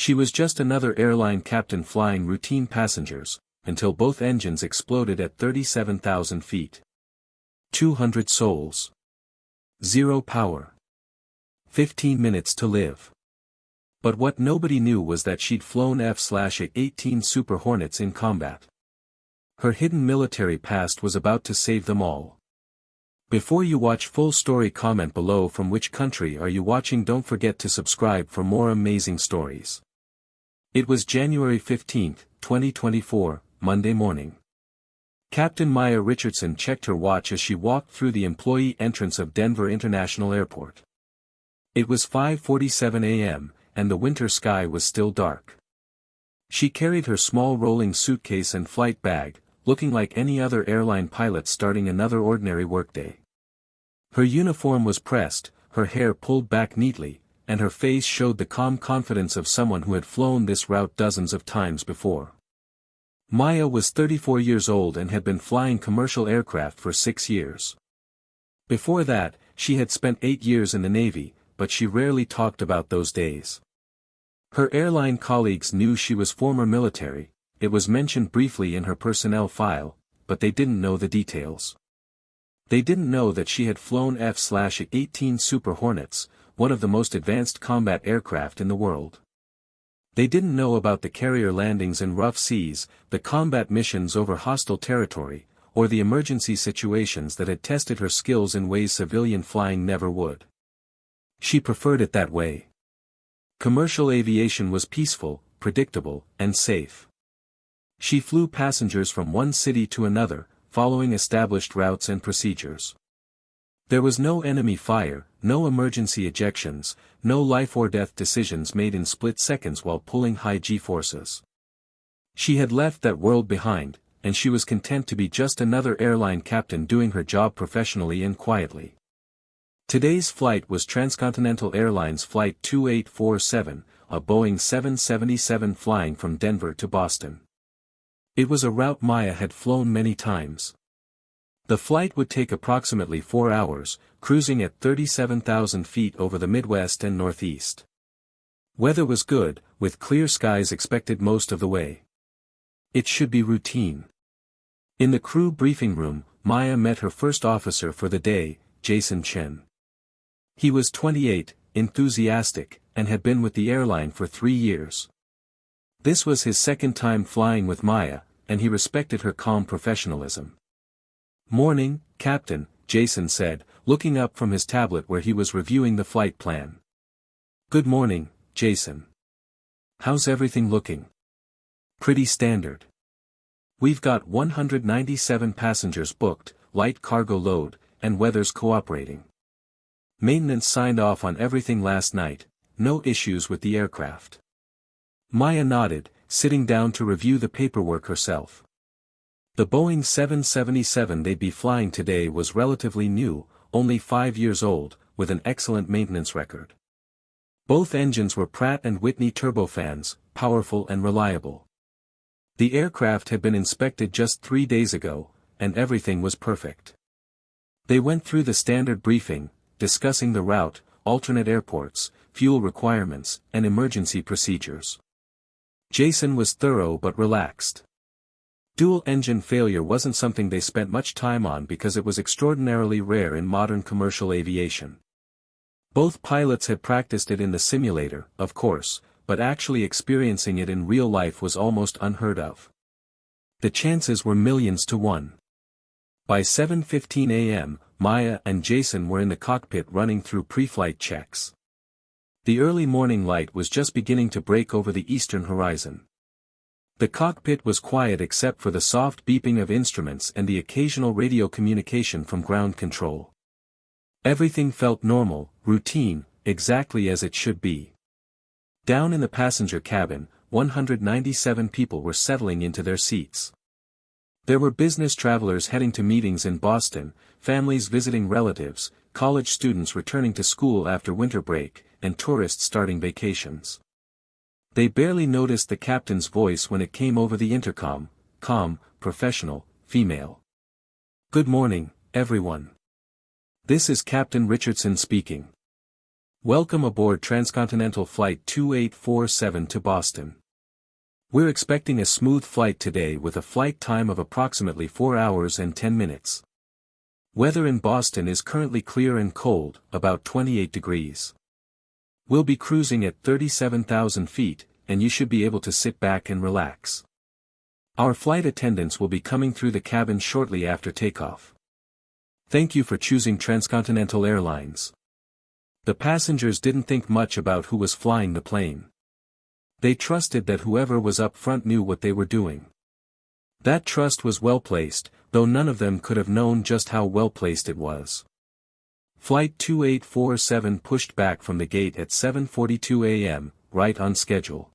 She was just another airline captain flying routine passengers, until both engines exploded at 37,000 feet. 200 souls. Zero power. 15 minutes to live. But what nobody knew was that she'd flown A-18 Super Hornets in combat. Her hidden military past was about to save them all. Before you watch full story, comment below from which country are you watching. Don't forget to subscribe for more amazing stories. It was January 15, 2024, Monday morning. Captain Maya Richardson checked her watch as she walked through the employee entrance of Denver International Airport. It was 5:47 a.m., and the winter sky was still dark. She carried her small rolling suitcase and flight bag, looking like any other airline pilot starting another ordinary workday. Her uniform was pressed, her hair pulled back neatly, and her face showed the calm confidence of someone who had flown this route dozens of times before. Maya was 34 years old and had been flying commercial aircraft for 6 years. Before that, she had spent 8 years in the Navy, but she rarely talked about those days. Her airline colleagues knew she was former military, it was mentioned briefly in her personnel file, but they didn't know the details. They didn't know that she had flown F/A-18 Super Hornets, one of the most advanced combat aircraft in the world. They didn't know about the carrier landings in rough seas, the combat missions over hostile territory, or the emergency situations that had tested her skills in ways civilian flying never would. She preferred it that way. Commercial aviation was peaceful, predictable, and safe. She flew passengers from one city to another, following established routes and procedures. There was no enemy fire, no emergency ejections, no life-or-death decisions made in split seconds while pulling high G-forces. She had left that world behind, and she was content to be just another airline captain doing her job professionally and quietly. Today's flight was Transcontinental Airlines Flight 2847, a Boeing 777 flying from Denver to Boston. It was a route Maya had flown many times. The flight would take approximately 4 hours, cruising at 37,000 feet over the Midwest and Northeast. Weather was good, with clear skies expected most of the way. It should be routine. In the crew briefing room, Maya met her first officer for the day, Jason Chen. He was 28, enthusiastic, and had been with the airline for 3 years. This was his second time flying with Maya, and he respected her calm professionalism. "Morning, Captain," Jason said, looking up from his tablet where he was reviewing the flight plan. "Good morning, Jason. How's everything looking?" "Pretty standard. We've got 197 passengers booked, light cargo load, and weather's cooperating. Maintenance signed off on everything last night, no issues with the aircraft." Maya nodded, sitting down to review the paperwork herself. The Boeing 777 they'd be flying today was relatively new, only 5 years old, with an excellent maintenance record. Both engines were Pratt & Whitney turbofans, powerful and reliable. The aircraft had been inspected just 3 days ago, and everything was perfect. They went through the standard briefing, discussing the route, alternate airports, fuel requirements, and emergency procedures. Jason was thorough but relaxed. Dual-engine failure wasn't something they spent much time on because it was extraordinarily rare in modern commercial aviation. Both pilots had practiced it in the simulator, of course, but actually experiencing it in real life was almost unheard of. The chances were millions to 1. By 7:15 a.m., Maya and Jason were in the cockpit running through pre-flight checks. The early morning light was just beginning to break over the eastern horizon. The cockpit was quiet except for the soft beeping of instruments and the occasional radio communication from ground control. Everything felt normal, routine, exactly as it should be. Down in the passenger cabin, 197 people were settling into their seats. There were business travelers heading to meetings in Boston, families visiting relatives, college students returning to school after winter break, and tourists starting vacations. They barely noticed the captain's voice when it came over the intercom, calm, professional, female. "Good morning, everyone. This is Captain Richardson speaking. Welcome aboard Transcontinental Flight 2847 to Boston. We're expecting a smooth flight today with a flight time of approximately 4 hours and 10 minutes. Weather in Boston is currently clear and cold, about 28 degrees. We'll be cruising at 37,000 feet, and you should be able to sit back and relax. Our flight attendants will be coming through the cabin shortly after takeoff. Thank you for choosing Transcontinental Airlines. The passengers didn't think much about who was flying the plane. They trusted that whoever was up front knew what they were doing. That trust was well placed, though none of them could have known just how well placed it was. Flight 2847 pushed back from the gate at 7:42 a.m., right on schedule.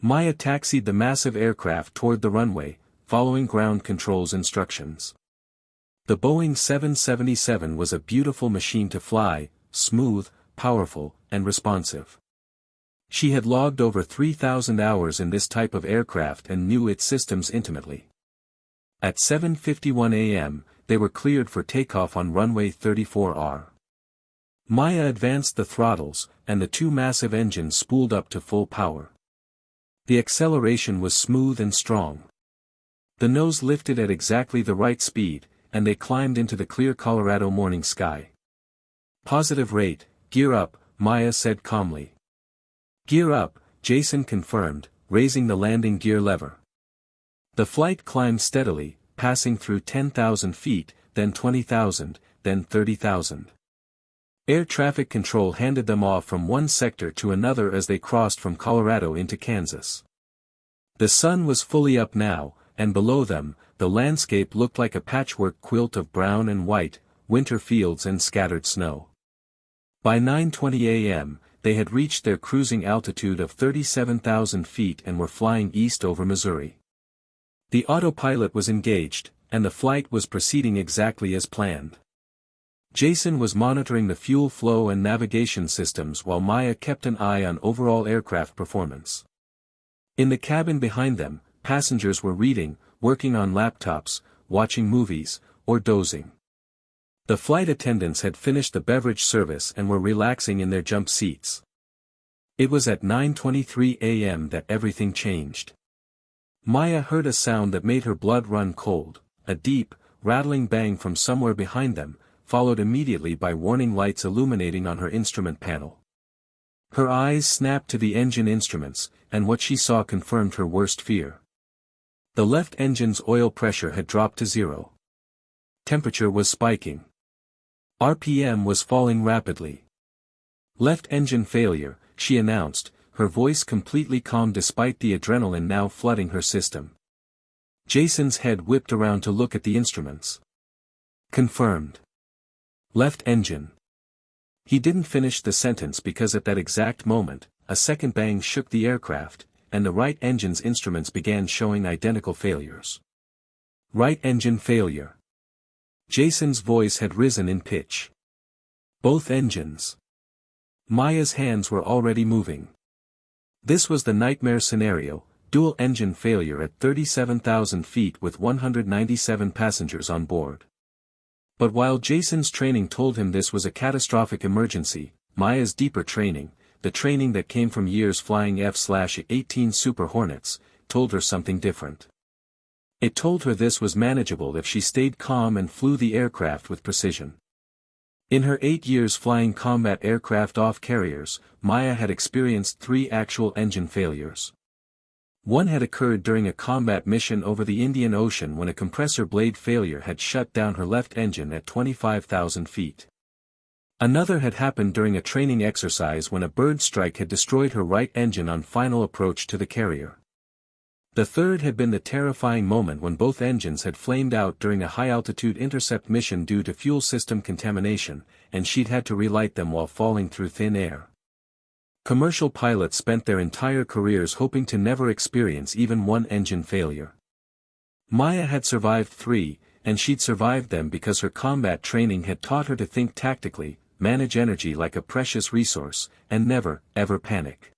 Maya taxied the massive aircraft toward the runway, following ground control's instructions. The Boeing 777 was a beautiful machine to fly, smooth, powerful, and responsive. She had logged over 3,000 hours in this type of aircraft and knew its systems intimately. At 7:51 a.m., they were cleared for takeoff on runway 34R. Maya advanced the throttles, and the two massive engines spooled up to full power. The acceleration was smooth and strong. The nose lifted at exactly the right speed, and they climbed into the clear Colorado morning sky. Positive rate, gear up, Maya said calmly. Gear up, Jason confirmed, raising the landing gear lever. The flight climbed steadily, passing through 10,000 feet, then 20,000, then 30,000. Air traffic control handed them off from one sector to another as they crossed from Colorado into Kansas. The sun was fully up now, and below them, the landscape looked like a patchwork quilt of brown and white, winter fields and scattered snow. By 9:20 a.m., they had reached their cruising altitude of 37,000 feet and were flying east over Missouri. The autopilot was engaged, and the flight was proceeding exactly as planned. Jason was monitoring the fuel flow and navigation systems while Maya kept an eye on overall aircraft performance. In the cabin behind them, passengers were reading, working on laptops, watching movies, or dozing. The flight attendants had finished the beverage service and were relaxing in their jump seats. It was at 9:23 a.m. that everything changed. Maya heard a sound that made her blood run cold, a deep, rattling bang from somewhere behind them, followed immediately by warning lights illuminating on her instrument panel. Her eyes snapped to the engine instruments, and what she saw confirmed her worst fear. The left engine's oil pressure had dropped to 0. Temperature was spiking. RPM was falling rapidly. Left engine failure, she announced, her voice completely calm despite the adrenaline now flooding her system. Jason's head whipped around to look at the instruments. Confirmed. Left engine. He didn't finish the sentence because at that exact moment, a second bang shook the aircraft, and the right engine's instruments began showing identical failures. Right engine failure. Jason's voice had risen in pitch. Both engines. Maya's hands were already moving. This was the nightmare scenario, dual engine failure at 37,000 feet with 197 passengers on board. But while Jason's training told him this was a catastrophic emergency, Maya's deeper training, the training that came from years flying F/A-18 Super Hornets, told her something different. It told her this was manageable if she stayed calm and flew the aircraft with precision. In her 8 years flying combat aircraft off carriers, Maya had experienced 3 actual engine failures. One had occurred during a combat mission over the Indian Ocean when a compressor blade failure had shut down her left engine at 25,000 feet. Another had happened during a training exercise when a bird strike had destroyed her right engine on final approach to the carrier. The third had been the terrifying moment when both engines had flamed out during a high-altitude intercept mission due to fuel system contamination, and she'd had to relight them while falling through thin air. Commercial pilots spent their entire careers hoping to never experience even one engine failure. Maya had survived 3, and she'd survived them because her combat training had taught her to think tactically, manage energy like a precious resource, and never, ever panic.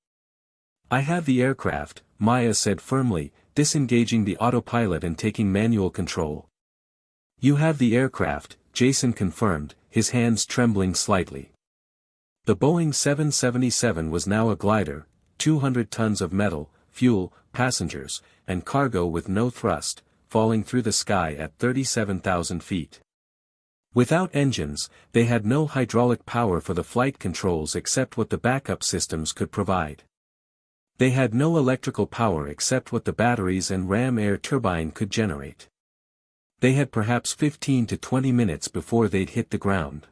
"I have the aircraft," Maya said firmly, disengaging the autopilot and taking manual control. "You have the aircraft," Jason confirmed, his hands trembling slightly. The Boeing 777 was now a glider, 200 tons of metal, fuel, passengers, and cargo with no thrust, falling through the sky at 37,000 feet. Without engines, they had no hydraulic power for the flight controls except what the backup systems could provide. They had no electrical power except what the batteries and ram air turbine could generate. They had perhaps 15 to 20 minutes before they'd hit the ground.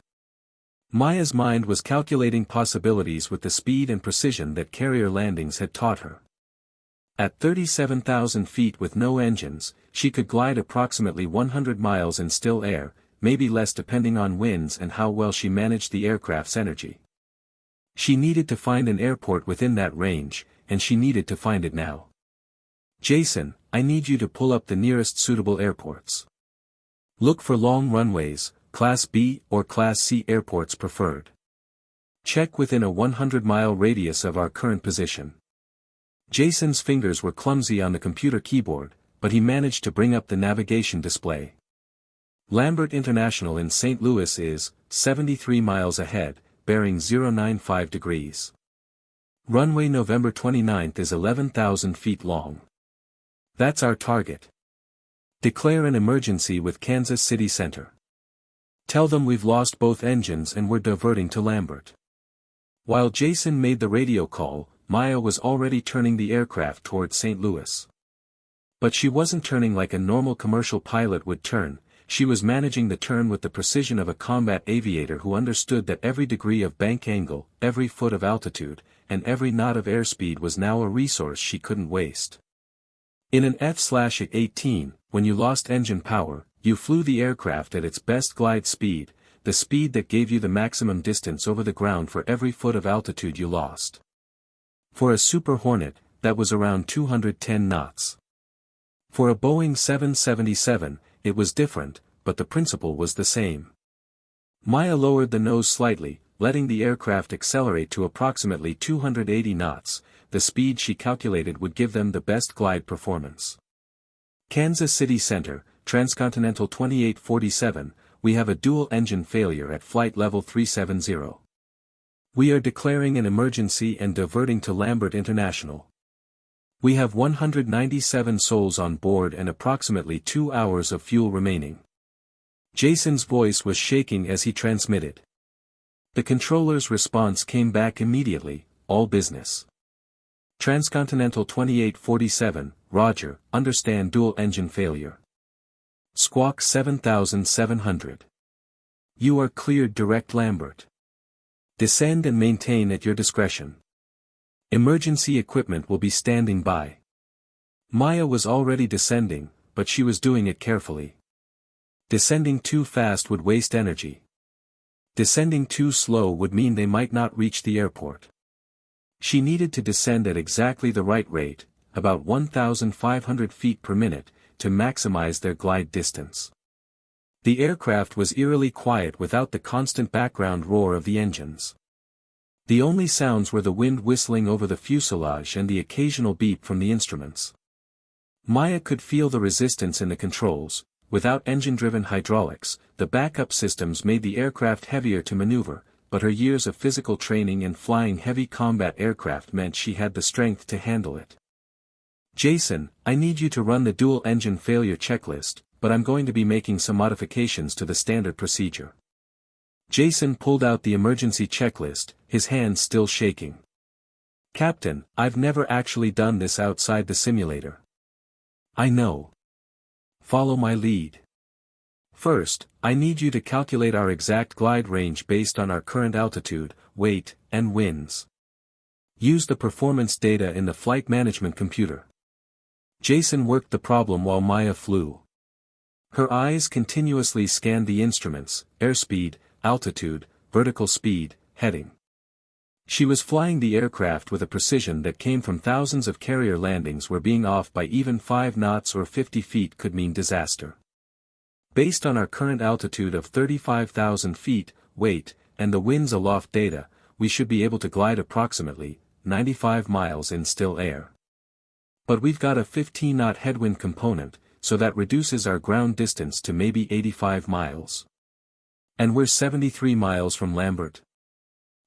Maya's mind was calculating possibilities with the speed and precision that carrier landings had taught her. At 37,000 feet with no engines, she could glide approximately 100 miles in still air, maybe less depending on winds and how well she managed the aircraft's energy. She needed to find an airport within that range, and she needed to find it now. Jason, I need you to pull up the nearest suitable airports. Look for long runways, Class B or Class C airports preferred. Check within a 100-mile radius of our current position. Jason's fingers were clumsy on the computer keyboard, but he managed to bring up the navigation display. Lambert International in St. Louis is 73 miles ahead, bearing 095 degrees. Runway November 29th is 11,000 feet long. That's our target. Declare an emergency with Kansas City Center. Tell them we've lost both engines and we're diverting to Lambert. While Jason made the radio call, Maya was already turning the aircraft toward St. Louis. But she wasn't turning like a normal commercial pilot would turn, she was managing the turn with the precision of a combat aviator who understood that every degree of bank angle, every foot of altitude, and every knot of airspeed was now a resource she couldn't waste. In an F/A-18, when you lost engine power, you flew the aircraft at its best glide speed, the speed that gave you the maximum distance over the ground for every foot of altitude you lost. For a Super Hornet, that was around 210 knots. For a Boeing 777, it was different, but the principle was the same. Maya lowered the nose slightly, letting the aircraft accelerate to approximately 280 knots, the speed she calculated would give them the best glide performance. Kansas City Center, Transcontinental 2847, we have a dual-engine failure at flight level 370. We are declaring an emergency and diverting to Lambert International. We have 197 souls on board and approximately 2 hours of fuel remaining. Jason's voice was shaking as he transmitted. The controller's response came back immediately, all business. Transcontinental 2847, Roger, understand dual engine failure. Squawk 7700. You are cleared direct Lambert. Descend and maintain at your discretion. Emergency equipment will be standing by. Maya was already descending, but she was doing it carefully. Descending too fast would waste energy. Descending too slow would mean they might not reach the airport. She needed to descend at exactly the right rate, about 1,500 feet per minute, to maximize their glide distance. The aircraft was eerily quiet without the constant background roar of the engines. The only sounds were the wind whistling over the fuselage and the occasional beep from the instruments. Maya could feel the resistance in the controls. Without engine-driven hydraulics, the backup systems made the aircraft heavier to maneuver, but her years of physical training and flying heavy combat aircraft meant she had the strength to handle it. Jason, I need you to run the dual-engine failure checklist, but I'm going to be making some modifications to the standard procedure. Jason pulled out the emergency checklist, his hands still shaking. Captain, I've never actually done this outside the simulator. I know. Follow my lead. First, I need you to calculate our exact glide range based on our current altitude, weight, and winds. Use the performance data in the flight management computer. Jason worked the problem while Maya flew. Her eyes continuously scanned the instruments, airspeed, altitude, vertical speed, heading. She was flying the aircraft with a precision that came from thousands of carrier landings where being off by even 5 knots or 50 feet could mean disaster. Based on our current altitude of 35,000 feet, weight, and the winds aloft data, we should be able to glide approximately 95 miles in still air. But we've got a 15-knot headwind component, so that reduces our ground distance to maybe 85 miles. And we're 73 miles from Lambert.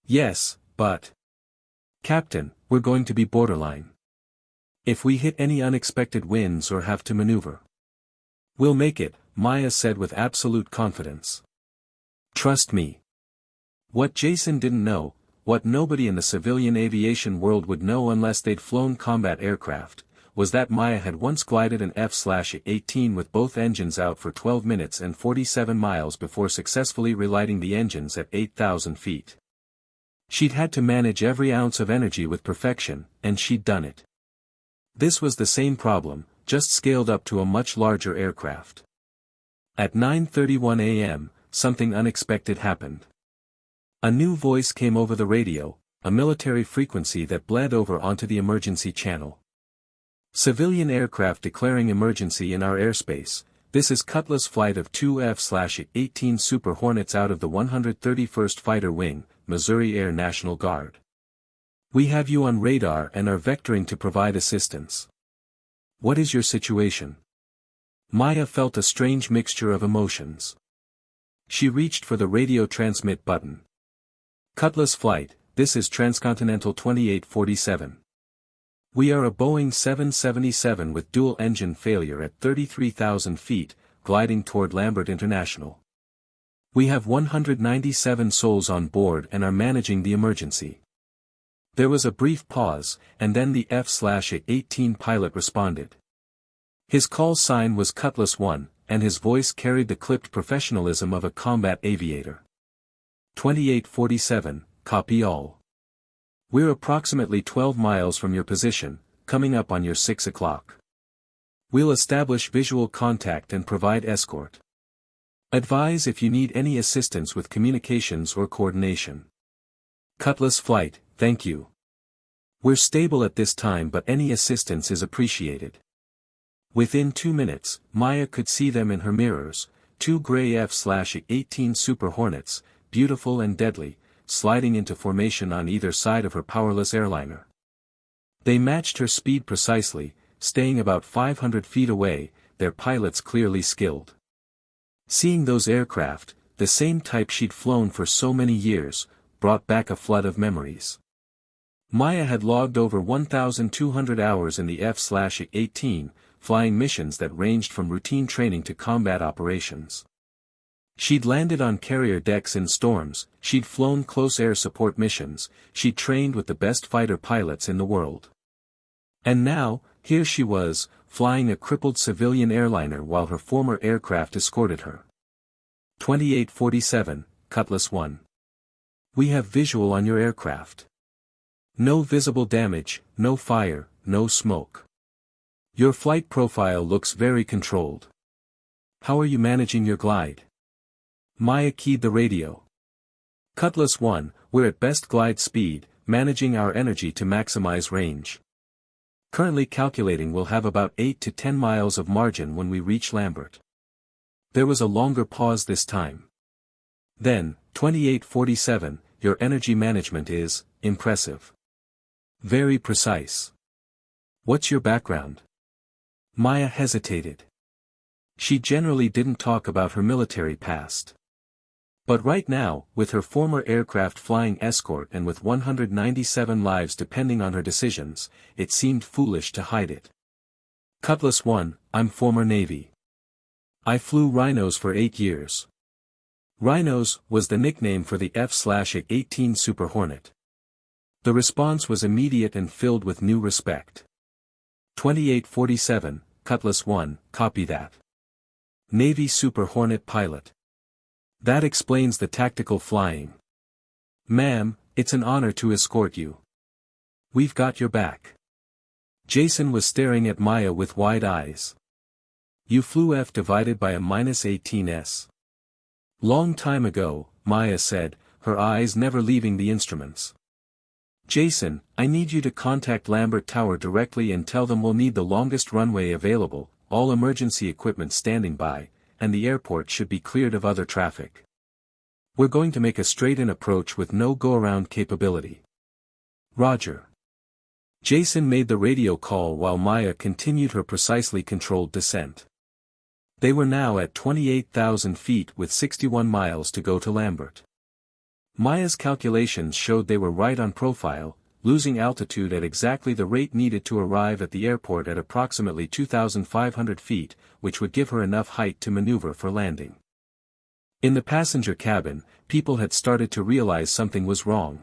Yes, but... Captain, we're going to be borderline. If we hit any unexpected winds or have to maneuver. We'll make it, Maya said with absolute confidence. Trust me. What Jason didn't know, what nobody in the civilian aviation world would know unless they'd flown combat aircraft, was that Maya had once glided an F-18 with both engines out for 12 minutes and 47 miles before successfully relighting the engines at 8,000 feet. She'd had to manage every ounce of energy with perfection, and she'd done it. This was the same problem, just scaled up to a much larger aircraft. At 9:31 a.m., something unexpected happened. A new voice came over the radio, a military frequency that bled over onto the emergency channel. Civilian aircraft declaring emergency in our airspace. This is Cutlass flight of 2 F-18 Super Hornets out of the 131st Fighter Wing, Missouri Air National Guard. We have you on radar and are vectoring to provide assistance. What is your situation? Maya felt a strange mixture of emotions. She reached for the radio transmit button. Cutlass flight, this is Transcontinental 2847. We are a Boeing 777 with dual engine failure at 33,000 feet, gliding toward Lambert International. We have 197 souls on board and are managing the emergency. There was a brief pause, and then the F-18 pilot responded. His call sign was Cutlass 1, and his voice carried the clipped professionalism of a combat aviator. 2847, copy all. We're approximately 12 miles from your position, coming up on your 6 o'clock. We'll establish visual contact and provide escort. Advise if you need any assistance with communications or coordination. Cutlass flight, thank you. We're stable at this time, but any assistance is appreciated. Within 2 minutes, Maya could see them in her mirrors, 2 gray F-18 Super Hornets, beautiful and deadly, sliding into formation on either side of her powerless airliner. They matched her speed precisely, staying about 500 feet away, their pilots clearly skilled. Seeing those aircraft, the same type she'd flown for so many years, brought back a flood of memories. Maya had logged over 1,200 hours in the F-18, flying missions that ranged from routine training to combat operations. She'd landed on carrier decks in storms, she'd flown close air support missions, she'd trained with the best fighter pilots in the world. And now, here she was, flying a crippled civilian airliner while her former aircraft escorted her. 2847, Cutlass 1. We have visual on your aircraft. No visible damage, no fire, no smoke. Your flight profile looks very controlled. How are you managing your glide? Maya keyed the radio. Cutlass 1, we're at best glide speed, managing our energy to maximize range. Currently calculating we'll have about 8 to 10 miles of margin when we reach Lambert. There was a longer pause this time. Then, 2847, your energy management is impressive. Very precise. What's your background? Maya hesitated. She generally didn't talk about her military past. But right now, with her former aircraft flying escort and with 197 lives depending on her decisions, it seemed foolish to hide it. Cutlass 1, I'm former Navy. I flew Rhinos for 8 years. Rhinos was the nickname for the F-18 Super Hornet. The response was immediate and filled with new respect. 2847, Cutlass 1, copy that. Navy Super Hornet pilot. That explains the tactical flying. Ma'am, it's an honor to escort you. We've got your back. Jason was staring at Maya with wide eyes. You flew F divided by a -18s. Long time ago, Maya said, her eyes never leaving the instruments. Jason, I need you to contact Lambert Tower directly and tell them we'll need the longest runway available, all emergency equipment standing by, and the airport should be cleared of other traffic. We're going to make a straight-in approach with no go-around capability. Roger. Jason made the radio call while Maya continued her precisely controlled descent. They were now at 28,000 feet with 61 miles to go to Lambert. Maya's calculations showed they were right on profile, losing altitude at exactly the rate needed to arrive at the airport at approximately 2,500 feet, which would give her enough height to maneuver for landing. In the passenger cabin, people had started to realize something was wrong.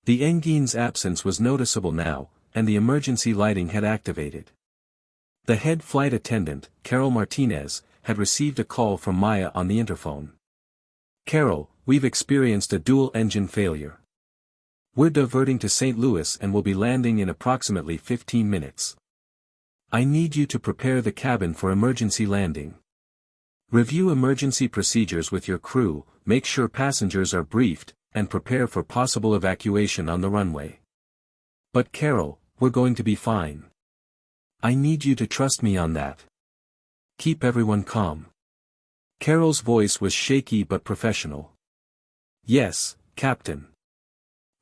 The engine's absence was noticeable now, and the emergency lighting had activated. The head flight attendant, Carol Martinez, had received a call from Maya on the interphone. "Carol, we've experienced a dual-engine failure. We're diverting to St. Louis and will be landing in approximately 15 minutes. I need you to prepare the cabin for emergency landing. Review emergency procedures with your crew, make sure passengers are briefed, and prepare for possible evacuation on the runway." "But Carol, we're going to be fine. I need you to trust me on that. Keep everyone calm." Carol's voice was shaky but professional. "Yes, Captain.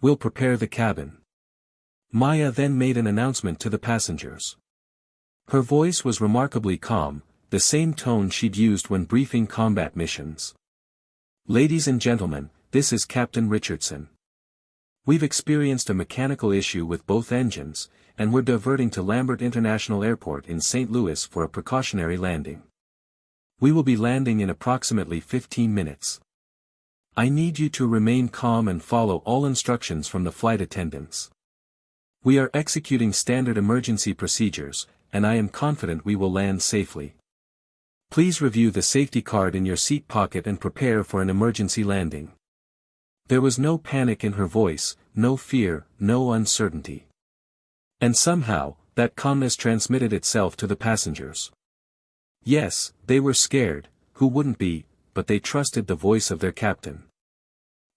We'll prepare the cabin." Maya then made an announcement to the passengers. Her voice was remarkably calm, the same tone she'd used when briefing combat missions. "Ladies and gentlemen, this is Captain Richardson. We've experienced a mechanical issue with both engines, and we're diverting to Lambert International Airport in St. Louis for a precautionary landing. We will be landing in approximately 15 minutes. I need you to remain calm and follow all instructions from the flight attendants. We are executing standard emergency procedures, and I am confident we will land safely. Please review the safety card in your seat pocket and prepare for an emergency landing." There was no panic in her voice, no fear, no uncertainty. And somehow, that calmness transmitted itself to the passengers. Yes, they were scared, who wouldn't be, but they trusted the voice of their captain.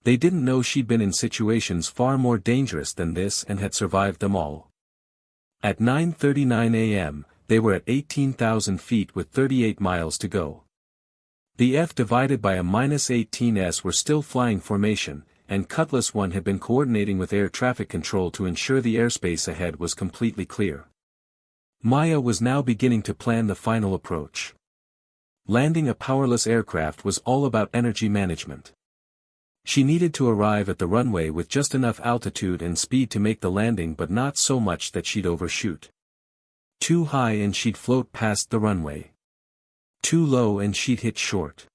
They didn't know she'd been in situations far more dangerous than this and had survived them all. At 9:39 a.m., they were at 18,000 feet with 38 miles to go. The F divided by a -18s were still flying formation, and Cutlass 1 had been coordinating with air traffic control to ensure the airspace ahead was completely clear. Maya was now beginning to plan the final approach. Landing a powerless aircraft was all about energy management. She needed to arrive at the runway with just enough altitude and speed to make the landing, but not so much that she'd overshoot. Too high and she'd float past the runway. Too low and she'd hit short.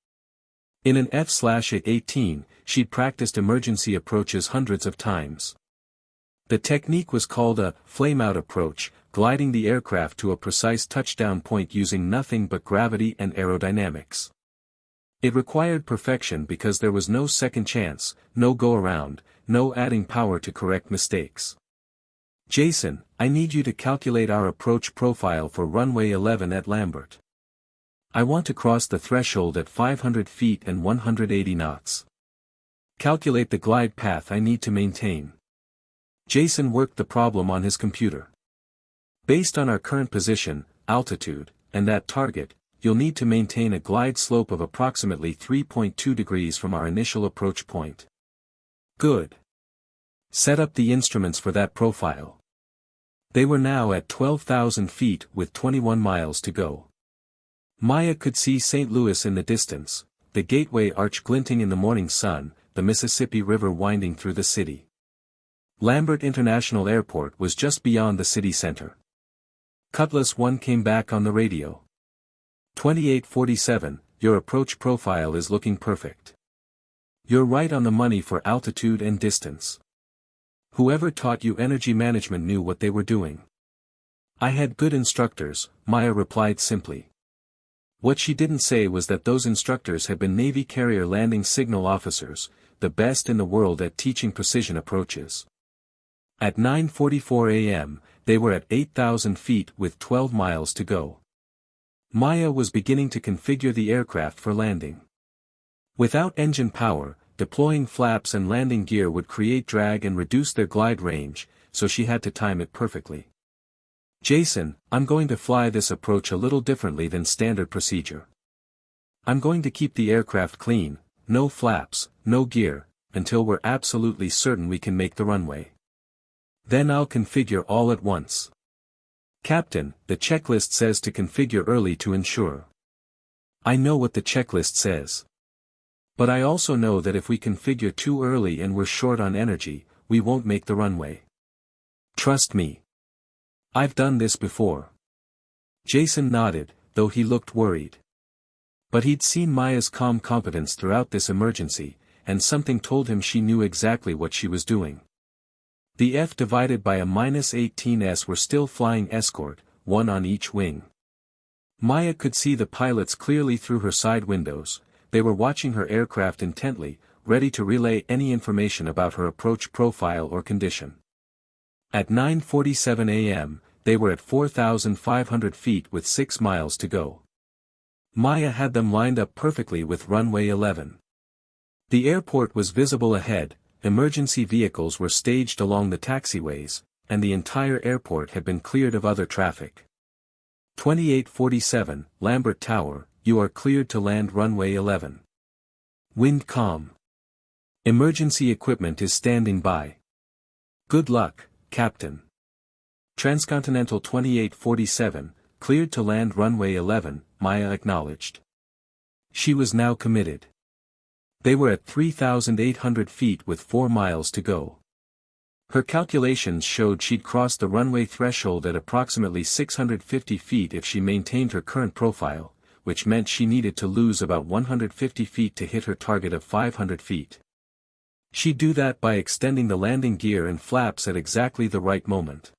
In an F/A-18, she'd practiced emergency approaches hundreds of times. The technique was called a flame-out approach, gliding the aircraft to a precise touchdown point using nothing but gravity and aerodynamics. It required perfection because there was no second chance, no go-around, no adding power to correct mistakes. "Jason, I need you to calculate our approach profile for runway 11 at Lambert. I want to cross the threshold at 500 feet and 180 knots. Calculate the glide path I need to maintain." Jason worked the problem on his computer. "Based on our current position, altitude, and that target, you'll need to maintain a glide slope of approximately 3.2 degrees from our initial approach point." "Good. Set up the instruments for that profile." They were now at 12,000 feet with 21 miles to go. Maya could see St. Louis in the distance, the gateway arch glinting in the morning sun, the Mississippi River winding through the city. Lambert International Airport was just beyond the city center. Cutlass 1 came back on the radio. 2847, your approach profile is looking perfect. You're right on the money for altitude and distance. Whoever taught you energy management knew what they were doing." "I had good instructors," Maya replied simply. What she didn't say was that those instructors had been Navy carrier landing signal officers, the best in the world at teaching precision approaches. At 9:44 a.m., they were at 8,000 feet with 12 miles to go. Maya was beginning to configure the aircraft for landing. Without engine power, deploying flaps and landing gear would create drag and reduce their glide range, so she had to time it perfectly. "Jason, I'm going to fly this approach a little differently than standard procedure. I'm going to keep the aircraft clean, no flaps, no gear, until we're absolutely certain we can make the runway. Then I'll configure all at once." "Captain, the checklist says to configure early to ensure." "I know what the checklist says. But I also know that if we configure too early and we're short on energy, we won't make the runway. Trust me. I've done this before. Jason nodded, though he looked worried. But he'd seen Maya's calm competence throughout this emergency, and something told him she knew exactly what she was doing. The F divided by a -18s were still flying escort, one on each wing. Maya could see the pilots clearly through her side windows. They were watching her aircraft intently, ready to relay any information about her approach profile or condition. At 9:47 a.m., they were at 4,500 feet with 6 miles to go. Maya had them lined up perfectly with runway 11. The airport was visible ahead, emergency vehicles were staged along the taxiways, and the entire airport had been cleared of other traffic. 2847, Lambert Tower, you are cleared to land runway 11. Wind calm. Emergency equipment is standing by. Good luck, Captain. Transcontinental 2847, cleared to land runway 11, Maya acknowledged. She was now committed. They were at 3,800 feet with 4 miles to go. Her calculations showed she'd cross the runway threshold at approximately 650 feet if she maintained her current profile, which meant she needed to lose about 150 feet to hit her target of 500 feet. She'd do that by extending the landing gear and flaps at exactly the right moment.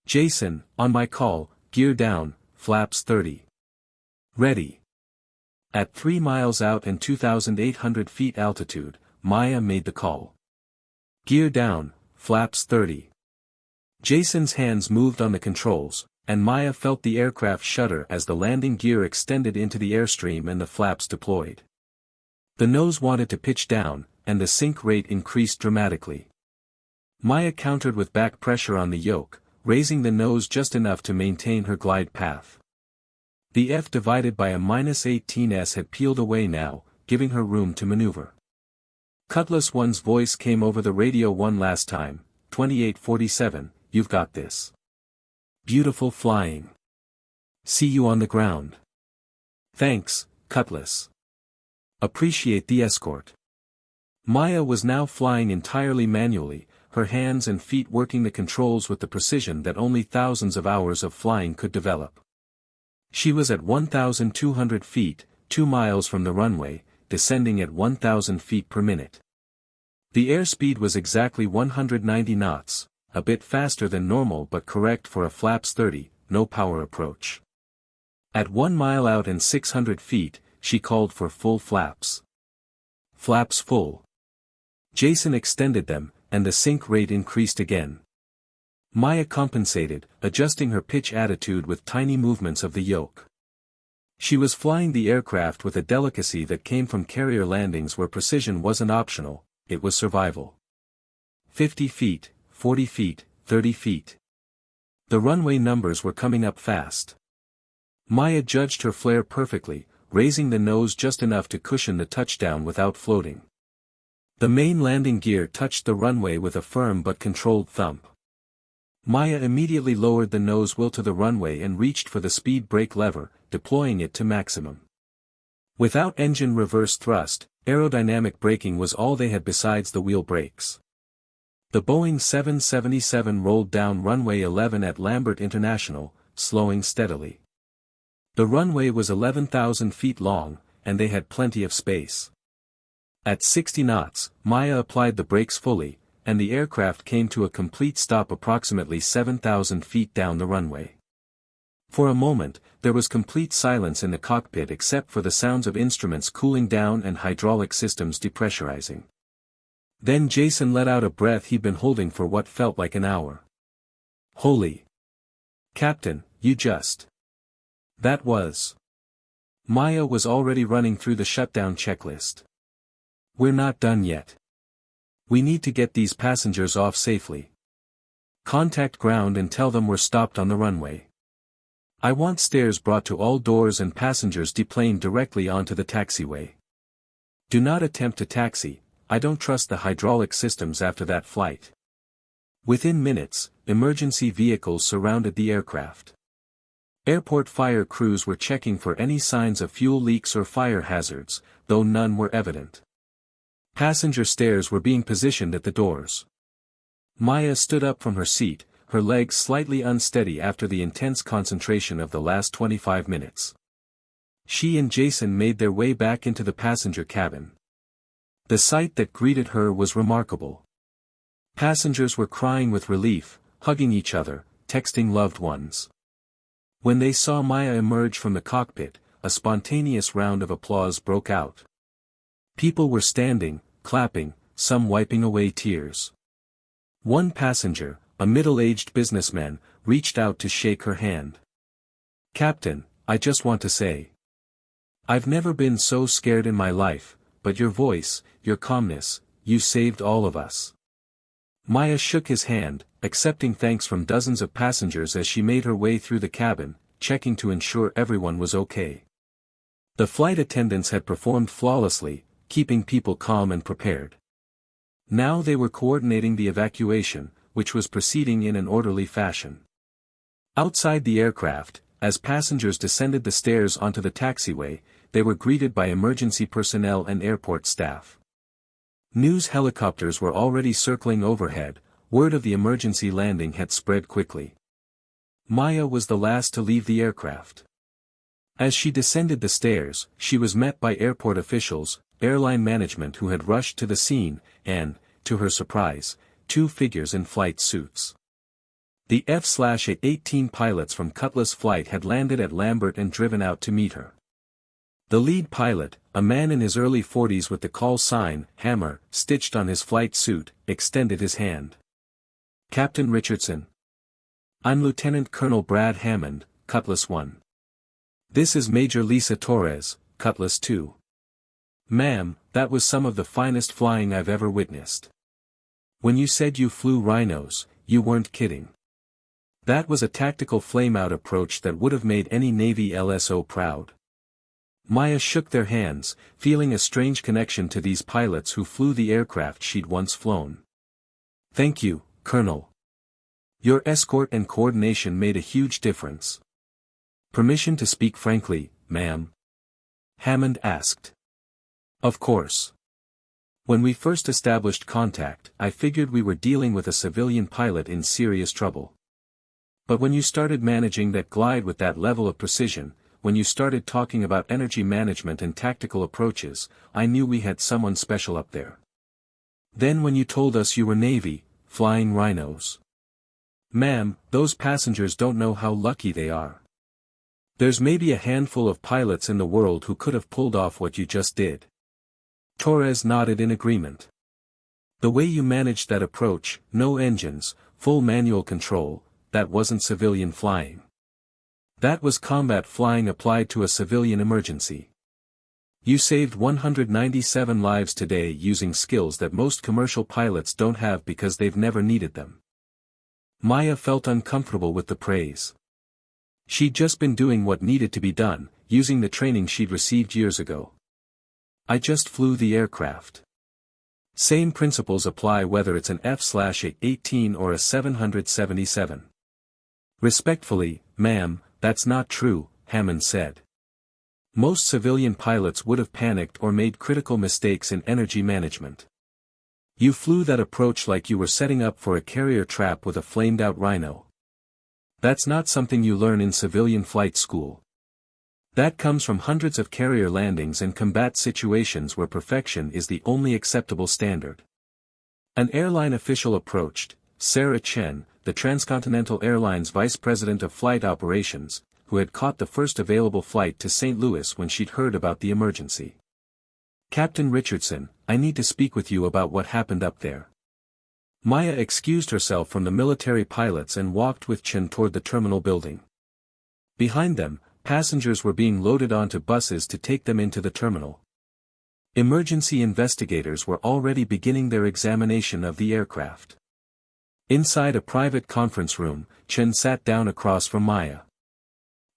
Jason, on my call, gear down, flaps 30. Ready. At 3 miles out and 2,800 feet altitude, Maya made the call. Gear down, flaps 30. Jason's hands moved on the controls, and Maya felt the aircraft shudder as the landing gear extended into the airstream and the flaps deployed. The nose wanted to pitch down, and the sink rate increased dramatically. Maya countered with back pressure on the yoke, raising the nose just enough to maintain her glide path. The F divided by a -18s had peeled away now, giving her room to maneuver. Cutlass One's voice came over the radio one last time, 2847, you've got this. Beautiful flying. See you on the ground. Thanks, Cutlass. Appreciate the escort. Maya was now flying entirely manually, her hands and feet working the controls with the precision that only thousands of hours of flying could develop. She was at 1,200 feet, 2 miles from the runway, descending at 1,000 feet per minute. The airspeed was exactly 190 knots, a bit faster than normal but correct for a flaps 30, no power approach. At 1 mile out and 600 feet, she called for full flaps. Flaps full. Jason extended them, and the sink rate increased again. Maya compensated, adjusting her pitch attitude with tiny movements of the yoke. She was flying the aircraft with a delicacy that came from carrier landings where precision wasn't optional, it was survival. 50 feet, 40 feet, 30 feet. The runway numbers were coming up fast. Maya judged her flare perfectly, raising the nose just enough to cushion the touchdown without floating. The main landing gear touched the runway with a firm but controlled thump. Maya immediately lowered the nose wheel to the runway and reached for the speed brake lever, deploying it to maximum. Without engine reverse thrust, aerodynamic braking was all they had besides the wheel brakes. The Boeing 777 rolled down runway 11 at Lambert International, slowing steadily. The runway was 11,000 feet long, and they had plenty of space. At 60 knots, Maya applied the brakes fully, and the aircraft came to a complete stop approximately 7,000 feet down the runway. For a moment, there was complete silence in the cockpit except for the sounds of instruments cooling down and hydraulic systems depressurizing. Then Jason let out a breath he'd been holding for what felt like an hour. Holy! Captain, you just... That was... Maya was already running through the shutdown checklist. We're not done yet. We need to get these passengers off safely. Contact ground and tell them we're stopped on the runway. I want stairs brought to all doors and passengers deplaned directly onto the taxiway. Do not attempt to taxi, I don't trust the hydraulic systems after that flight. Within minutes, emergency vehicles surrounded the aircraft. Airport fire crews were checking for any signs of fuel leaks or fire hazards, though none were evident. Passenger stairs were being positioned at the doors. Maya stood up from her seat, her legs slightly unsteady after the intense concentration of the last 25 minutes. She and Jason made their way back into the passenger cabin. The sight that greeted her was remarkable. Passengers were crying with relief, hugging each other, texting loved ones. When they saw Maya emerge from the cockpit, a spontaneous round of applause broke out. People were standing, clapping, some wiping away tears. One passenger, a middle-aged businessman, reached out to shake her hand. "Captain, I just want to say, I've never been so scared in my life, but your voice, your calmness, you saved all of us." Maya shook his hand, accepting thanks from dozens of passengers as she made her way through the cabin, checking to ensure everyone was okay. The flight attendants had performed flawlessly, keeping people calm and prepared. Now they were coordinating the evacuation, which was proceeding in an orderly fashion. Outside the aircraft, as passengers descended the stairs onto the taxiway, they were greeted by emergency personnel and airport staff. News helicopters were already circling overhead, word of the emergency landing had spread quickly. Maya was the last to leave the aircraft. As she descended the stairs, she was met by airport officials, airline management who had rushed to the scene, and, to her surprise, two figures in flight suits. The F/A-18 pilots from Cutlass Flight had landed at Lambert and driven out to meet her. The lead pilot, a man in his early 40s with the call sign, Hammer, stitched on his flight suit, extended his hand. "Captain Richardson. I'm Lieutenant Colonel Brad Hammond, Cutlass 1. This is Major Lisa Torres, Cutlass 2. Ma'am, that was some of the finest flying I've ever witnessed. When you said you flew rhinos, you weren't kidding. That was a tactical flameout approach that would have made any Navy LSO proud." Maya shook their hands, feeling a strange connection to these pilots who flew the aircraft she'd once flown. "Thank you, Colonel. Your escort and coordination made a huge difference." "Permission to speak frankly, ma'am?" Hammond asked. "Of course. When we first established contact, I figured we were dealing with a civilian pilot in serious trouble. But when you started managing that glide with that level of precision, when you started talking about energy management and tactical approaches, I knew we had someone special up there. Then when you told us you were Navy, flying rhinos. Ma'am, those passengers don't know how lucky they are. There's maybe a handful of pilots in the world who could have pulled off what you just did." Torres nodded in agreement. "The way you managed that approach, no engines, full manual control, that wasn't civilian flying. That was combat flying applied to a civilian emergency. You saved 197 lives today using skills that most commercial pilots don't have because they've never needed them." Maya felt uncomfortable with the praise. She'd just been doing what needed to be done, using the training she'd received years ago. "I just flew the aircraft. Same principles apply whether it's an F/A-18 or a 777. "Respectfully, ma'am, that's not true," Hammond said. "Most civilian pilots would have panicked or made critical mistakes in energy management. You flew that approach like you were setting up for a carrier trap with a flamed-out rhino. That's not something you learn in civilian flight school. That comes from hundreds of carrier landings and combat situations where perfection is the only acceptable standard." An airline official approached, Sarah Chen, the Transcontinental Airlines Vice President of Flight Operations, who had caught the first available flight to St. Louis when she'd heard about the emergency. "Captain Richardson, I need to speak with you about what happened up there." Maya excused herself from the military pilots and walked with Chen toward the terminal building. Behind them, passengers were being loaded onto buses to take them into the terminal. Emergency investigators were already beginning their examination of the aircraft. Inside a private conference room, Chen sat down across from Maya.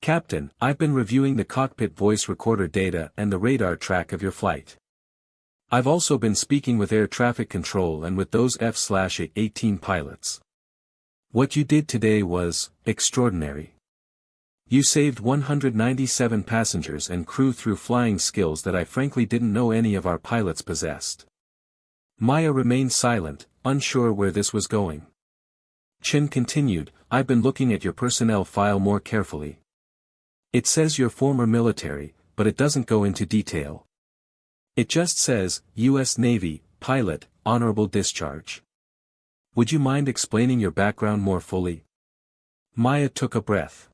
"Captain, I've been reviewing the cockpit voice recorder data and the radar track of your flight. I've also been speaking with air traffic control and with those F/A-18 pilots. What you did today was extraordinary. You saved 197 passengers and crew through flying skills that I frankly didn't know any of our pilots possessed. Maya remained silent, unsure where this was going. Chen continued, I've been looking at your personnel file more carefully. It says you're former military, but it doesn't go into detail. It just says, U.S. Navy, pilot, honorable discharge. Would you mind explaining your background more fully? Maya took a breath.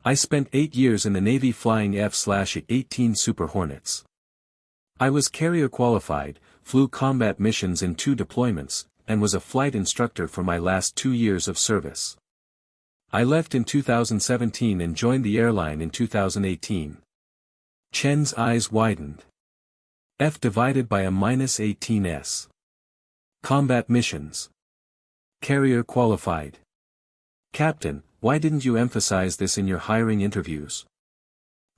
I spent 8 years in the Navy flying F/A-18 Super Hornets. I was carrier qualified, flew combat missions in 2 deployments, and was a flight instructor for my last 2 years of service. I left in 2017 and joined the airline in 2018. Chen's eyes widened. F divided by a -18s. Combat missions. Carrier qualified. Captain, why didn't you emphasize this in your hiring interviews?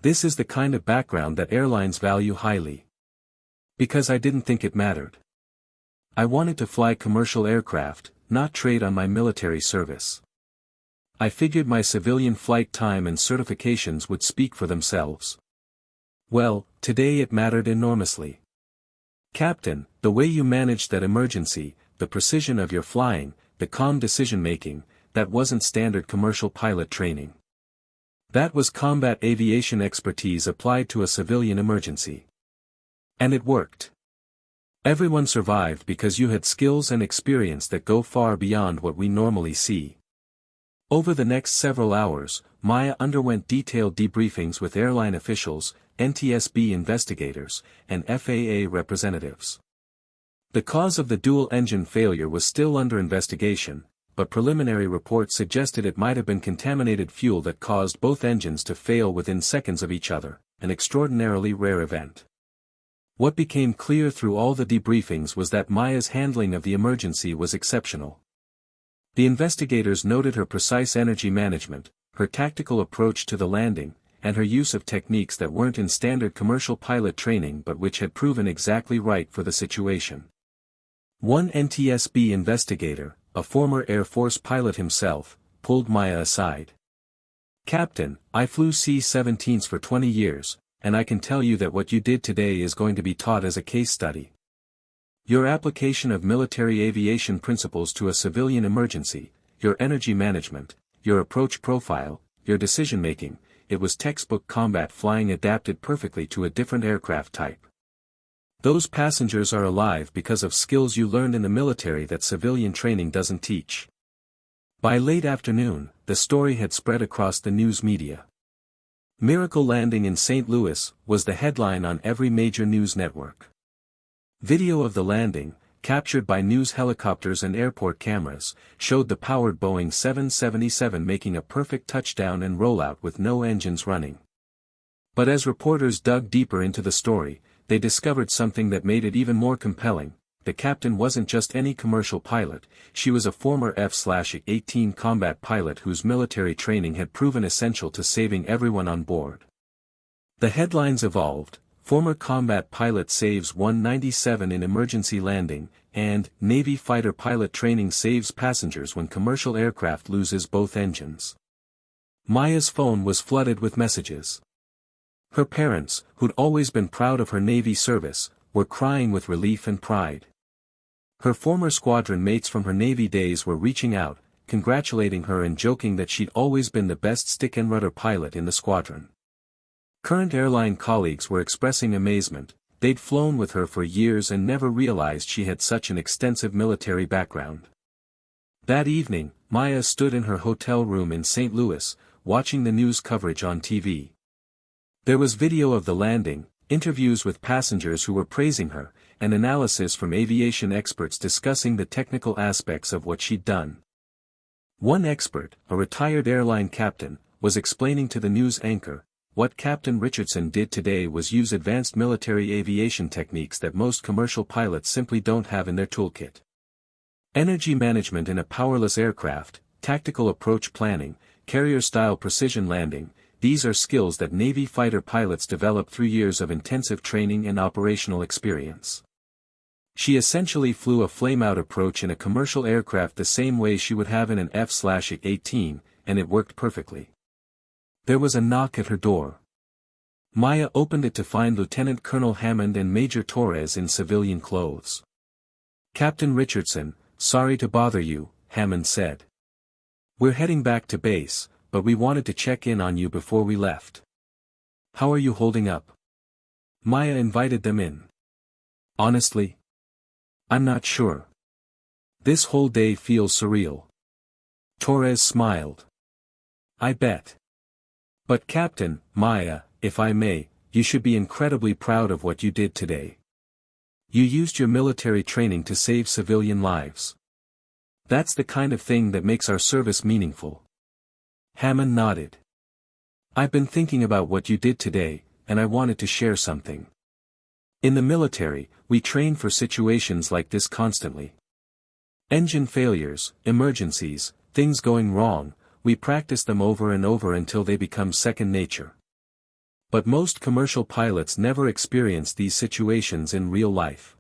This is the kind of background that airlines value highly. Because I didn't think it mattered. I wanted to fly commercial aircraft, not trade on my military service. I figured my civilian flight time and certifications would speak for themselves. Well, today it mattered enormously. Captain, the way you managed that emergency, the precision of your flying, the calm decision-making, that wasn't standard commercial pilot training. That was combat aviation expertise applied to a civilian emergency. And it worked. Everyone survived because you had skills and experience that go far beyond what we normally see. Over the next several hours, Maya underwent detailed debriefings with airline officials, NTSB investigators, and FAA representatives. The cause of the dual-engine failure was still under investigation, but preliminary reports suggested it might have been contaminated fuel that caused both engines to fail within seconds of each other, an extraordinarily rare event. What became clear through all the debriefings was that Maya's handling of the emergency was exceptional. The investigators noted her precise energy management, her tactical approach to the landing, and her use of techniques that weren't in standard commercial pilot training but which had proven exactly right for the situation. One NTSB investigator, a former Air Force pilot himself, pulled Maya aside. Captain, I flew C-17s for 20 years, and I can tell you that what you did today is going to be taught as a case study. Your application of military aviation principles to a civilian emergency, your energy management, your approach profile, your decision-making, it was textbook combat flying adapted perfectly to a different aircraft type. Those passengers are alive because of skills you learned in the military that civilian training doesn't teach. By late afternoon, the story had spread across the news media. Miracle landing in St. Louis was the headline on every major news network. Video of the landing, captured by news helicopters and airport cameras, showed the powered Boeing 777 making a perfect touchdown and rollout with no engines running. But as reporters dug deeper into the story, they discovered something that made it even more compelling. The captain wasn't just any commercial pilot, she was a former F/A-18 combat pilot whose military training had proven essential to saving everyone on board. The headlines evolved: former combat pilot saves 197 in emergency landing, and Navy fighter pilot training saves passengers when commercial aircraft loses both engines. Maya's phone was flooded with messages. Her parents, who'd always been proud of her Navy service, were crying with relief and pride. Her former squadron mates from her Navy days were reaching out, congratulating her and joking that she'd always been the best stick and rudder pilot in the squadron. Current airline colleagues were expressing amazement. They'd flown with her for years and never realized she had such an extensive military background. That evening, Maya stood in her hotel room in St. Louis, watching the news coverage on TV. There was video of the landing, interviews with passengers who were praising her, and analysis from aviation experts discussing the technical aspects of what she'd done. One expert, a retired airline captain, was explaining to the news anchor, "What Captain Richardson did today was use advanced military aviation techniques that most commercial pilots simply don't have in their toolkit. Energy management in a powerless aircraft, tactical approach planning, carrier-style precision landing, these are skills that Navy fighter pilots develop through years of intensive training and operational experience." She essentially flew a flame-out approach in a commercial aircraft the same way she would have in an F/A-18, and it worked perfectly. There was a knock at her door. Maya opened it to find Lieutenant Colonel Hammond and Major Torres in civilian clothes. "Captain Richardson, sorry to bother you," Hammond said. "We're heading back to base, but we wanted to check in on you before we left. How are you holding up?" Maya invited them in. "Honestly? I'm not sure. This whole day feels surreal." Torres smiled. "I bet. But Captain, Maya, if I may, you should be incredibly proud of what you did today. You used your military training to save civilian lives. That's the kind of thing that makes our service meaningful." Hammond nodded. "I've been thinking about what you did today, and I wanted to share something. In the military, we train for situations like this constantly. Engine failures, emergencies, things going wrong, we practice them over and over until they become second nature. But most commercial pilots never experience these situations in real life.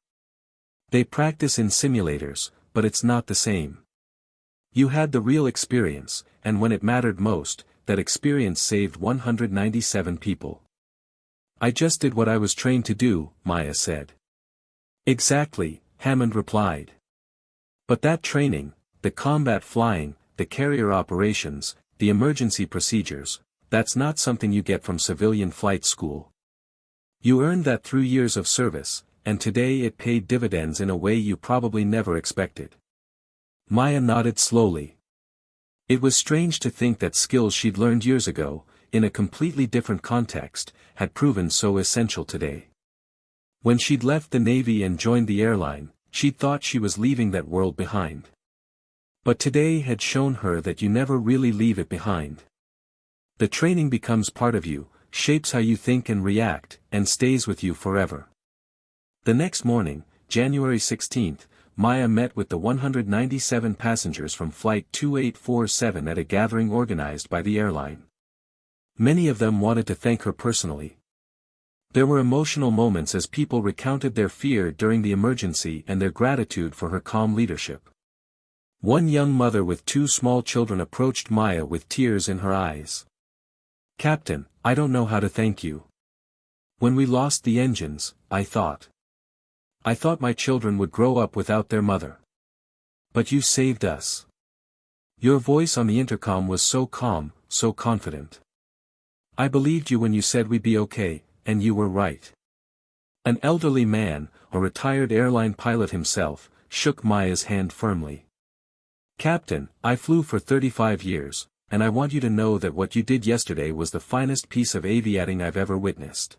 They practice in simulators, but it's not the same. You had the real experience, and when it mattered most, that experience saved 197 people." "I just did what I was trained to do," Maya said. "Exactly," Hammond replied. "But that training, the combat flying, the carrier operations, the emergency procedures, that's not something you get from civilian flight school. You earned that through years of service, and today it paid dividends in a way you probably never expected." Maya nodded slowly. It was strange to think that skills she'd learned years ago, in a completely different context, had proven so essential today. When she'd left the Navy and joined the airline, she'd thought she was leaving that world behind. But today had shown her that you never really leave it behind. The training becomes part of you, shapes how you think and react, and stays with you forever. The next morning, January 16th, Maya met with the 197 passengers from Flight 2847 at a gathering organized by the airline. Many of them wanted to thank her personally. There were emotional moments as people recounted their fear during the emergency and their gratitude for her calm leadership. One young mother with 2 small children approached Maya with tears in her eyes. "Captain, I don't know how to thank you. When we lost the engines, I thought my children would grow up without their mother. But you saved us. Your voice on the intercom was so calm, so confident. I believed you when you said we'd be okay, and you were right." An elderly man, a retired airline pilot himself, shook Maya's hand firmly. "Captain, I flew for 35 years, and I want you to know that what you did yesterday was the finest piece of aviating I've ever witnessed.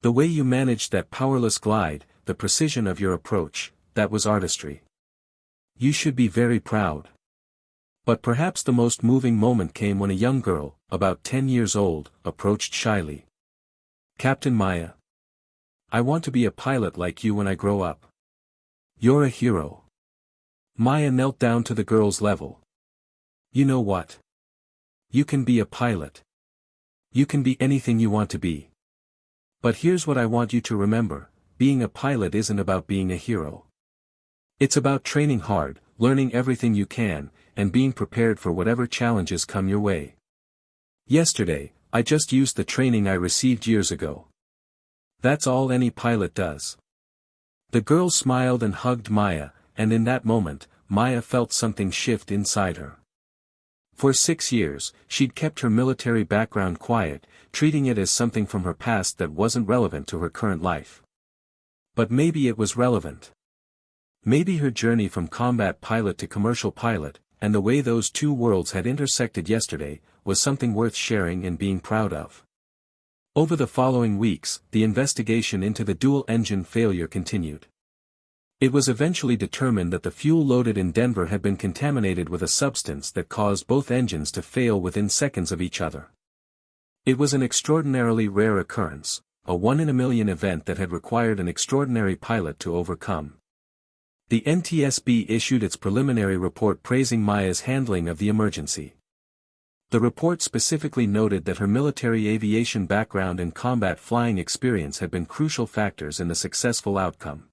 The way you managed that powerless glide, the precision of your approach, that was artistry. You should be very proud." But perhaps the most moving moment came when a young girl, about 10 years old, approached shyly. "Captain Maya. I want to be a pilot like you when I grow up. You're a hero." Maya knelt down to the girl's level. "You know what? You can be a pilot. You can be anything you want to be. But here's what I want you to remember, being a pilot isn't about being a hero. It's about training hard, learning everything you can, and being prepared for whatever challenges come your way. Yesterday, I just used the training I received years ago. That's all any pilot does." The girl smiled and hugged Maya, and in that moment, Maya felt something shift inside her. For 6 years, she'd kept her military background quiet, treating it as something from her past that wasn't relevant to her current life. But maybe it was relevant. Maybe her journey from combat pilot to commercial pilot, and the way those 2 worlds had intersected yesterday, was something worth sharing and being proud of. Over the following weeks, the investigation into the dual-engine failure continued. It was eventually determined that the fuel loaded in Denver had been contaminated with a substance that caused both engines to fail within seconds of each other. It was an extraordinarily rare occurrence, a 1-in-a-million event that had required an extraordinary pilot to overcome. The NTSB issued its preliminary report praising Maya's handling of the emergency. The report specifically noted that her military aviation background and combat flying experience had been crucial factors in the successful outcome.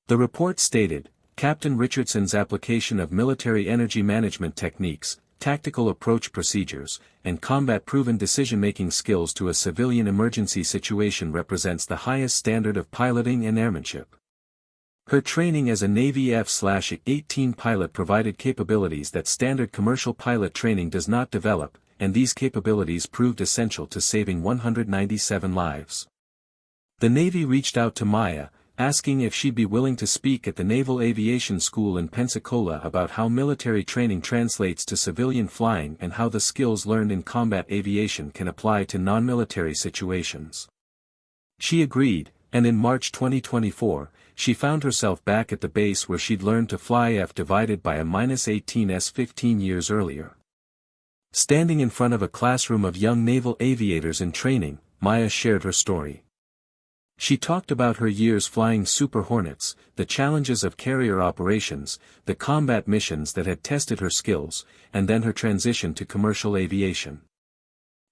The report stated, "Captain Richardson's application of military energy management techniques, tactical approach procedures, and combat-proven decision-making skills to a civilian emergency situation represents the highest standard of piloting and airmanship. Her training as a Navy F/A-18 pilot provided capabilities that standard commercial pilot training does not develop, and these capabilities proved essential to saving 197 lives. The Navy reached out to Maya, asking if she'd be willing to speak at the Naval Aviation School in Pensacola about how military training translates to civilian flying and how the skills learned in combat aviation can apply to non-military situations. She agreed, and in March 2024, she found herself back at the base where she'd learned to fly F/A-18s 15 years earlier. Standing in front of a classroom of young naval aviators in training, Maya shared her story. She talked about her years flying Super Hornets, the challenges of carrier operations, the combat missions that had tested her skills, and then her transition to commercial aviation.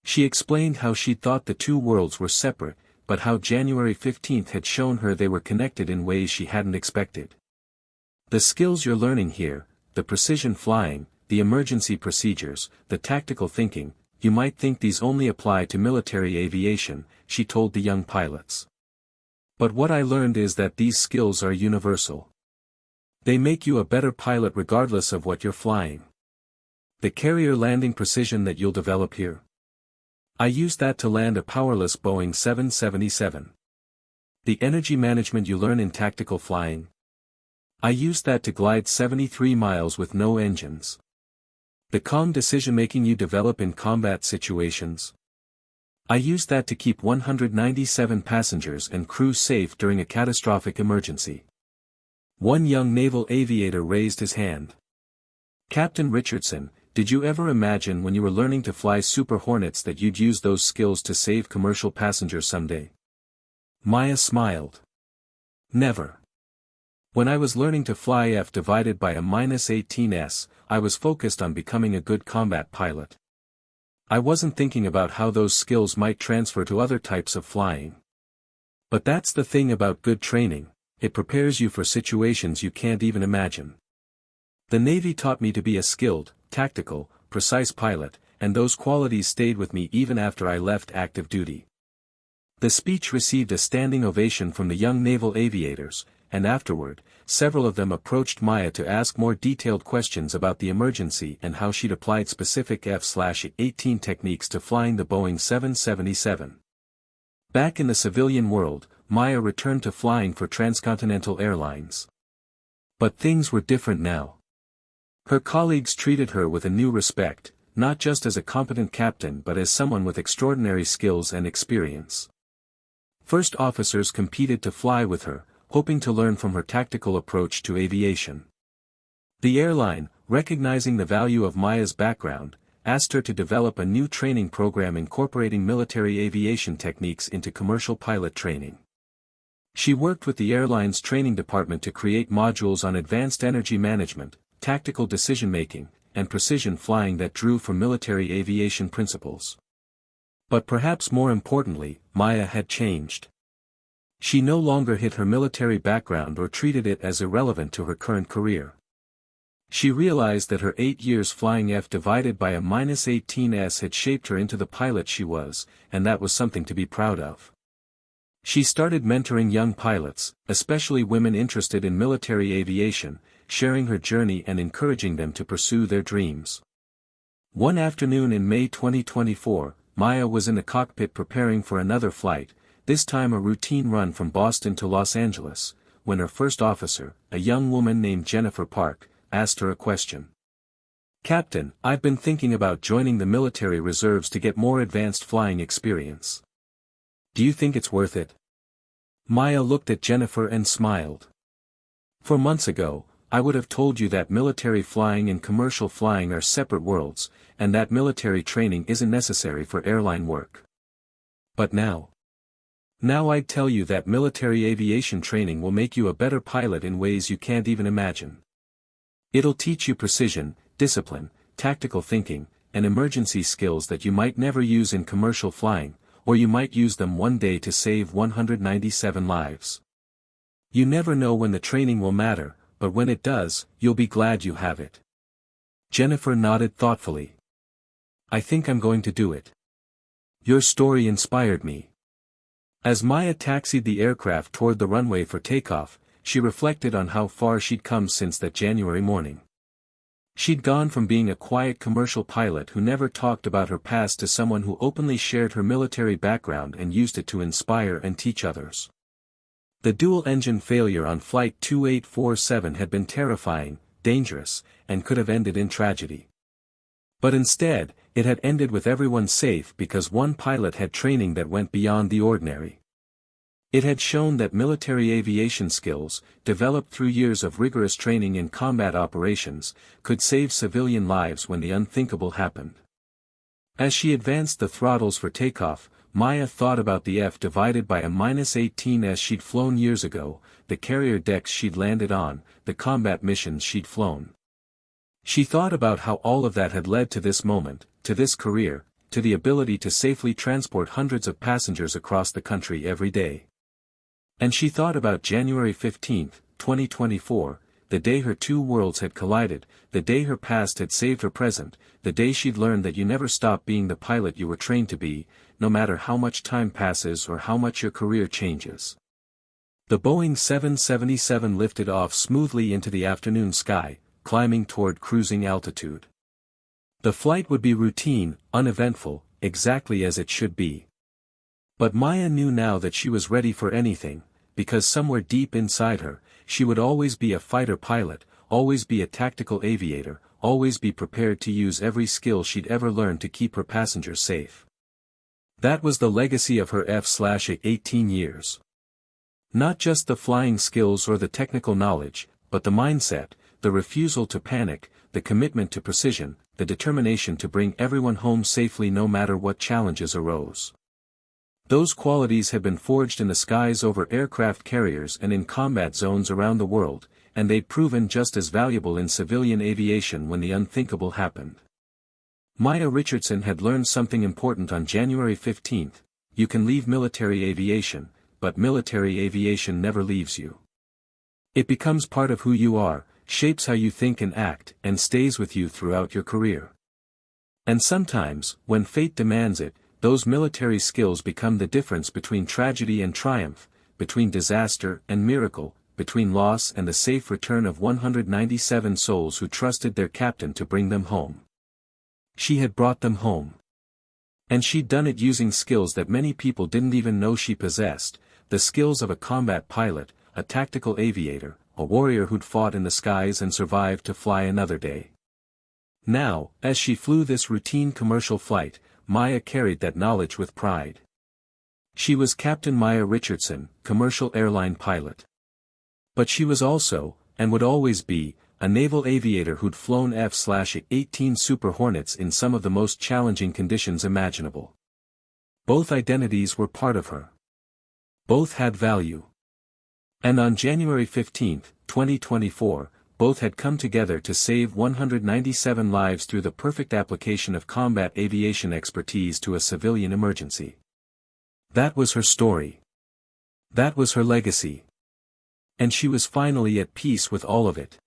She explained how she'd thought the two worlds were separate, but how January 15 had shown her they were connected in ways she hadn't expected. The skills you're learning here, the precision flying, the emergency procedures, the tactical thinking, you might think these only apply to military aviation, she told the young pilots. But what I learned is that these skills are universal. They make you a better pilot regardless of what you're flying. The carrier landing precision that you'll develop here. I used that to land a powerless Boeing 777. The energy management you learn in tactical flying. I used that to glide 73 miles with no engines. The calm decision-making you develop in combat situations. I used that to keep 197 passengers and crew safe during a catastrophic emergency. One young naval aviator raised his hand. Captain Richardson, did you ever imagine when you were learning to fly Super Hornets that you'd use those skills to save commercial passengers someday? Maya smiled. Never. When I was learning to fly F/A-18s, I was focused on becoming a good combat pilot. I wasn't thinking about how those skills might transfer to other types of flying. But that's the thing about good training, it prepares you for situations you can't even imagine. The Navy taught me to be a skilled, tactical, precise pilot, and those qualities stayed with me even after I left active duty. The speech received a standing ovation from the young naval aviators, and afterward, several of them approached Maya to ask more detailed questions about the emergency and how she'd applied specific F/A-18 techniques to flying the Boeing 777. Back in the civilian world, Maya returned to flying for transcontinental airlines. But things were different now. Her colleagues treated her with a new respect, not just as a competent captain but as someone with extraordinary skills and experience. First officers competed to fly with her, hoping to learn from her tactical approach to aviation. The airline, recognizing the value of Maya's background, asked her to develop a new training program incorporating military aviation techniques into commercial pilot training. She worked with the airline's training department to create modules on advanced energy management, tactical decision-making, and precision flying that drew from military aviation principles. But perhaps more importantly, Maya had changed. She no longer hid her military background or treated it as irrelevant to her current career. She realized that her 8 years flying F/A-18s had shaped her into the pilot she was, and that was something to be proud of. She started mentoring young pilots, especially women interested in military aviation, sharing her journey and encouraging them to pursue their dreams. One afternoon in May 2024, Maya was in the cockpit preparing for another flight, this time a routine run from Boston to Los Angeles, when her first officer, a young woman named Jennifer Park, asked her a question. "Captain, I've been thinking about joining the military reserves to get more advanced flying experience. Do you think it's worth it?" Maya looked at Jennifer and smiled. "For months ago, I would have told you that military flying and commercial flying are separate worlds, and that military training isn't necessary for airline work. But now I'd tell you that military aviation training will make you a better pilot in ways you can't even imagine. It'll teach you precision, discipline, tactical thinking, and emergency skills that you might never use in commercial flying, or you might use them one day to save 197 lives. You never know when the training will matter, but when it does, you'll be glad you have it." Jennifer nodded thoughtfully. I think I'm going to do it. Your story inspired me. As Maya taxied the aircraft toward the runway for takeoff, she reflected on how far she'd come since that January morning. She'd gone from being a quiet commercial pilot who never talked about her past to someone who openly shared her military background and used it to inspire and teach others. The dual-engine failure on Flight 2847 had been terrifying, dangerous, and could have ended in tragedy. But instead, it had ended with everyone safe because one pilot had training that went beyond the ordinary. It had shown that military aviation skills, developed through years of rigorous training in combat operations, could save civilian lives when the unthinkable happened. As she advanced the throttles for takeoff, Maya thought about the F divided by A-18 as she'd flown years ago, the carrier decks she'd landed on, the combat missions she'd flown. She thought about how all of that had led to this moment, to this career, to the ability to safely transport hundreds of passengers across the country every day. And she thought about January 15, 2024, the day her two worlds had collided, the day her past had saved her present, the day she'd learned that you never stop being the pilot you were trained to be, no matter how much time passes or how much your career changes. The Boeing 777 lifted off smoothly into the afternoon sky, climbing toward cruising altitude. The flight would be routine, uneventful, exactly as it should be. But Maya knew now that she was ready for anything, because somewhere deep inside her, she would always be a fighter pilot, always be a tactical aviator, always be prepared to use every skill she'd ever learned to keep her passengers safe. That was the legacy of her F/A-18 years. Not just the flying skills or the technical knowledge, but the mindset, the refusal to panic, the commitment to precision, the determination to bring everyone home safely no matter what challenges arose. Those qualities had been forged in the skies over aircraft carriers and in combat zones around the world, and they'd proven just as valuable in civilian aviation when the unthinkable happened. Maya Richardson had learned something important on January 15. You can leave military aviation, but military aviation never leaves you. It becomes part of who you are, shapes how you think and act, and stays with you throughout your career. And sometimes, when fate demands it, those military skills become the difference between tragedy and triumph, between disaster and miracle, between loss and the safe return of 197 souls who trusted their captain to bring them home. She had brought them home. And she'd done it using skills that many people didn't even know she possessed, the skills of a combat pilot, a tactical aviator, a warrior who'd fought in the skies and survived to fly another day. Now, as she flew this routine commercial flight, Maya carried that knowledge with pride. She was Captain Maya Richardson, commercial airline pilot. But she was also, and would always be, a naval aviator who'd flown F/A-18 Super Hornets in some of the most challenging conditions imaginable. Both identities were part of her. Both had value. And on January 15, 2024, both had come together to save 197 lives through the perfect application of combat aviation expertise to a civilian emergency. That was her story. That was her legacy. And she was finally at peace with all of it.